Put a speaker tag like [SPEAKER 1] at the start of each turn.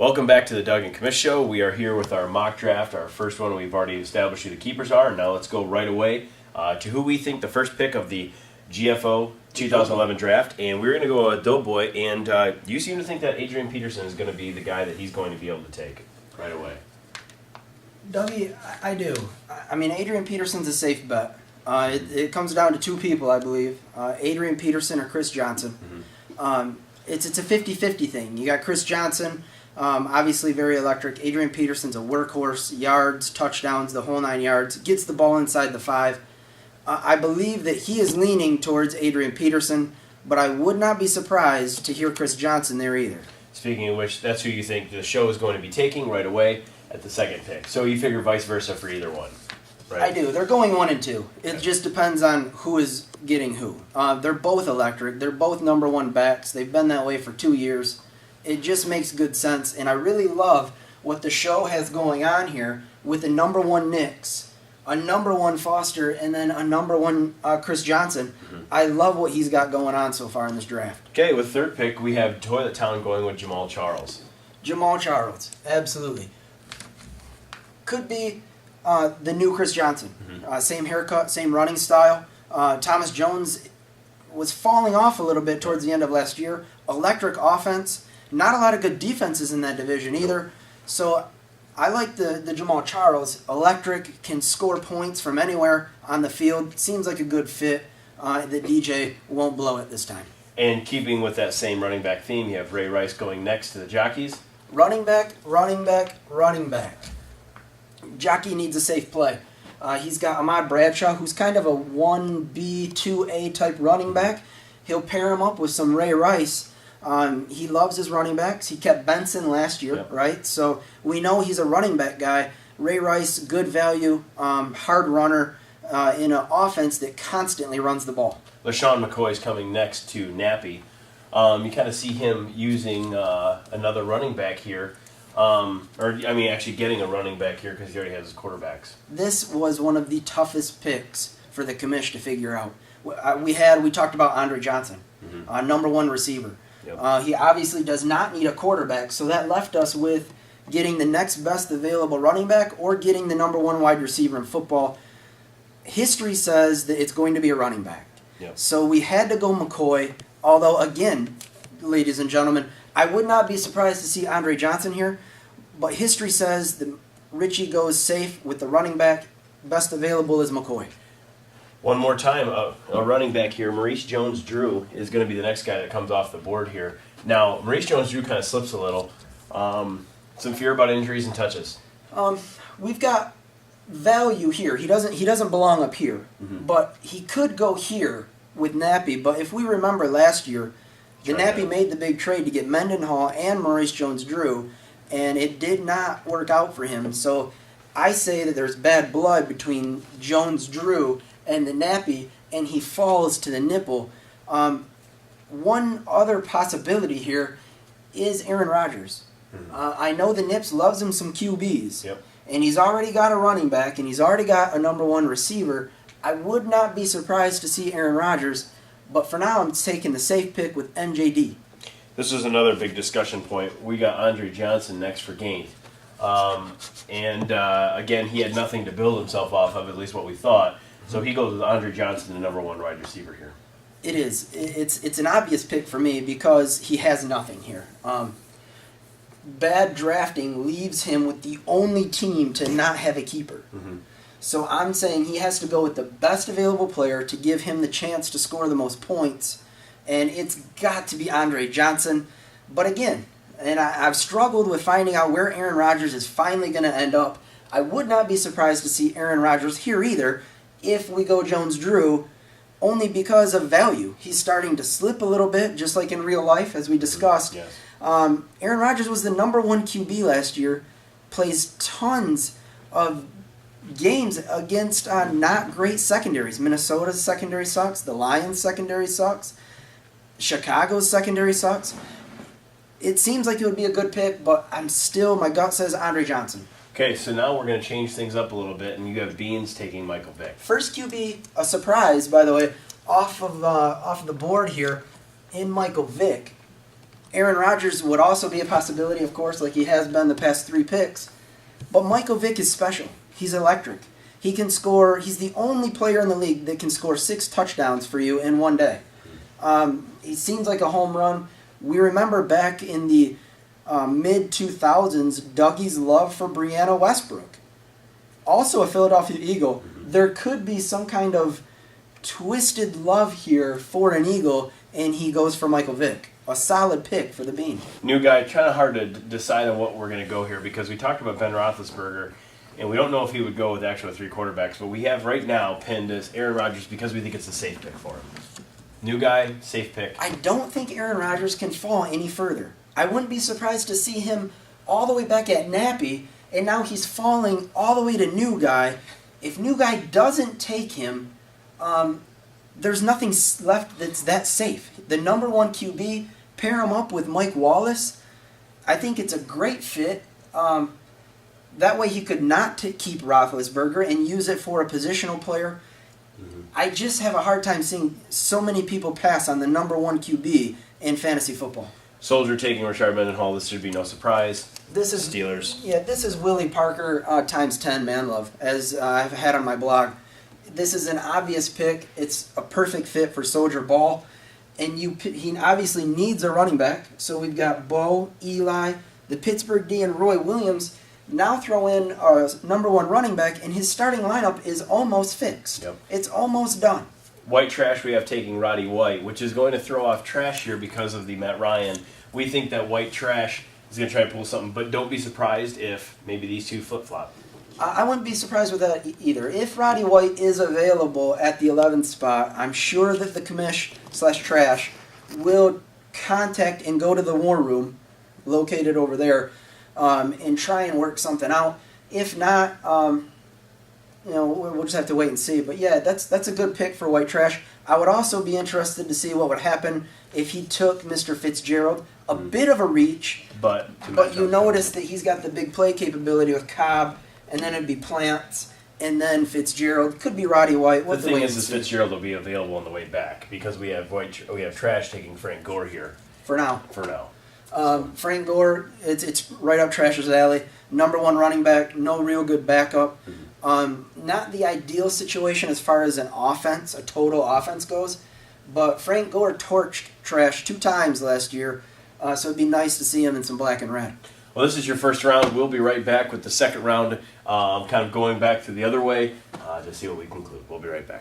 [SPEAKER 1] Welcome back to the Doug and Commish Show. We are here with our mock draft, our first one. We've already established who the keepers are. Now let's go right away to who we think the first pick of the GFO 2011 draft. And we're going to go a Doughboy, and you seem to think that Adrian Peterson is going to be the guy that he's going to be able to take right away.
[SPEAKER 2] Dougie, I do. I mean, Adrian Peterson's a safe bet. It comes down to two people, I believe, Adrian Peterson or Chris Johnson. Mm-hmm. It's a 50-50 thing. You got Chris Johnson, obviously very electric. Adrian Peterson's a workhorse, yards, touchdowns, the whole 9 yards, gets the ball inside the 5. I believe that he is leaning towards Adrian Peterson, but I would not be surprised to hear Chris Johnson there either.
[SPEAKER 1] Speaking of which, that's who you think the show is going to be taking right away at the second pick. So you figure vice versa for either one, right?
[SPEAKER 2] I do. They're going 1 and 2. It just depends on who is getting who. They're both electric. They're both number 1 backs. They've been that way for 2 years. It just makes good sense, and I really love what the show has going on here with a number 1 Knicks, a number 1 Foster, and then a number 1 Chris Johnson. Mm-hmm. I love what he's got going on so far in this draft.
[SPEAKER 1] Okay, with third pick, we have Toilet Town going with Jamal Charles.
[SPEAKER 2] Jamal Charles, absolutely. Could be the new Chris Johnson. Mm-hmm. Same haircut, same running style. Thomas Jones was falling off a little bit towards the end of last year. Electric offense. Not a lot of good defenses in that division either. So I like the Jamal Charles. Electric, can score points from anywhere on the field. Seems like a good fit. The DJ won't blow it this time.
[SPEAKER 1] And keeping with that same running back theme, you have Ray Rice going next to the Jockeys.
[SPEAKER 2] Running back, running back, running back. Jockey needs a safe play. He's got Ahmad Bradshaw, who's kind of a 1B, 2A type running back. He'll pair him up with some Ray Rice. He loves his running backs. He kept Benson last year, yep. Right? So we know he's a running back guy. Ray Rice, good value, hard runner in an offense that constantly runs the ball.
[SPEAKER 1] LaShawn McCoy is coming next to Nappy. You kind of see him using another running back here. Actually getting a running back here because he already has his quarterbacks.
[SPEAKER 2] This was one of the toughest picks for the Commish to figure out. We talked about Andre Johnson, mm-hmm. Number 1 receiver. Yep. He obviously does not need a quarterback, so that left us with getting the next best available running back or getting the number 1 wide receiver in football. History says that it's going to be a running back. Yep. So we had to go McCoy, although, again, ladies and gentlemen, I would not be surprised to see Andre Johnson here, but history says that Richie goes safe with the running back. Best available is McCoy.
[SPEAKER 1] One more time, a running back here, Maurice Jones-Drew, is going to be the next guy that comes off the board here. Now, Maurice Jones-Drew kind of slips a little. Some fear about injuries and touches.
[SPEAKER 2] We've got value here. He doesn't belong up here, mm-hmm. but he could go here with Nappy. But if we remember last year, Nappy made the big trade to get Mendenhall and Maurice Jones-Drew, and it did not work out for him. So I say that there's bad blood between Jones-Drew and the Nappy, and he falls to the nipple. One other possibility here is Aaron Rodgers. Mm-hmm. I know the Nips loves him some QBs, yep. And he's already got a running back, and he's already got a number 1 receiver. I would not be surprised to see Aaron Rodgers, but for now I'm taking the safe pick with NJD.
[SPEAKER 1] This is another big discussion point. We got Andre Johnson next for Gaines. Again, he had nothing to build himself off of, at least what we thought. So he goes with Andre Johnson, the number 1 wide receiver here.
[SPEAKER 2] It is. It's an obvious pick for me because he has nothing here. Bad drafting leaves him with the only team to not have a keeper. Mm-hmm. So I'm saying he has to go with the best available player to give him the chance to score the most points, and it's got to be Andre Johnson. But again, and I've struggled with finding out where Aaron Rodgers is finally going to end up. I would not be surprised to see Aaron Rodgers here either if we go Jones-Drew, only because of value. He's starting to slip a little bit, just like in real life, as we discussed. Yes. Aaron Rodgers was the number 1 QB last year, plays tons of games against not great secondaries. Minnesota's secondary sucks. The Lions' secondary sucks. Chicago's secondary sucks. It seems like it would be a good pick, but my gut says Andre Johnson.
[SPEAKER 1] Okay, so now we're going to change things up a little bit, and you have Beans taking Michael Vick.
[SPEAKER 2] First QB, a surprise, by the way, off of the board here in Michael Vick. Aaron Rodgers would also be a possibility, of course, like he has been the past 3 picks. But Michael Vick is special. He's electric. He can score. He's the only player in the league that can score 6 touchdowns for you in one day. He seems like a home run. We remember back in the mid-2000s, Dougie's love for Brianna Westbrook. Also a Philadelphia Eagle. There could be some kind of twisted love here for an Eagle, and he goes for Michael Vick. A solid pick for the Bean.
[SPEAKER 1] New guy, kind of hard to decide on what we're going to go here because we talked about Ben Roethlisberger, and we don't know if he would go with actually 3 quarterbacks, but we have right now pinned as Aaron Rodgers because we think it's a safe pick for him. New guy, safe pick.
[SPEAKER 2] I don't think Aaron Rodgers can fall any further. I wouldn't be surprised to see him all the way back at Nappy, and now he's falling all the way to New Guy. If New Guy doesn't take him, there's nothing left that's that safe. The number 1 QB, pair him up with Mike Wallace. I think it's a great fit. That way he could not keep Roethlisberger and use it for a positional player. I just have a hard time seeing so many people pass on the number 1 QB in fantasy football.
[SPEAKER 1] Soldier taking Rashard Mendenhall. This should be no surprise.
[SPEAKER 2] This is
[SPEAKER 1] Steelers.
[SPEAKER 2] Yeah, this is Willie Parker times 10 man love, as I've had on my blog. This is an obvious pick. It's a perfect fit for Soldier Ball. And he obviously needs a running back. So we've got Bo, Eli, the Pittsburgh D, and Roy Williams. Now throw in our number 1 running back, and his starting lineup is almost fixed.
[SPEAKER 1] Yep.
[SPEAKER 2] It's almost done.
[SPEAKER 1] White trash, we have taking Roddy White, which is going to throw off trash here because of the Matt Ryan. We think that white trash is going to try to pull something, but don't be surprised if maybe these two flip-flop.
[SPEAKER 2] I wouldn't be surprised with that either. If Roddy White is available at the 11th spot, I'm sure that the Commish/Trash will contact and go to the war room located over there and try and work something out. If not, we'll just have to wait and see. But yeah, that's a good pick for White Trash. I would also be interested to see what would happen if he took Mr. Fitzgerald. A bit of a reach, but you notice that he's got the big play capability with Cobb, and then it'd be Plants, and then Fitzgerald. Could be Roddy White.
[SPEAKER 1] The thing is Fitzgerald will be available on the way back because we have Trash taking Frank Gore here.
[SPEAKER 2] For now. Frank Gore, it's right up Trash's alley. Number 1 running back, no real good backup. Not the ideal situation as far as an offense, a total offense goes, but Frank Gore torched Trash 2 times last year, so it'd be nice to see him in some black and red.
[SPEAKER 1] Well, this is your first round. We'll be right back with the second round, kind of going back to the other way to see what we conclude. We'll be right back.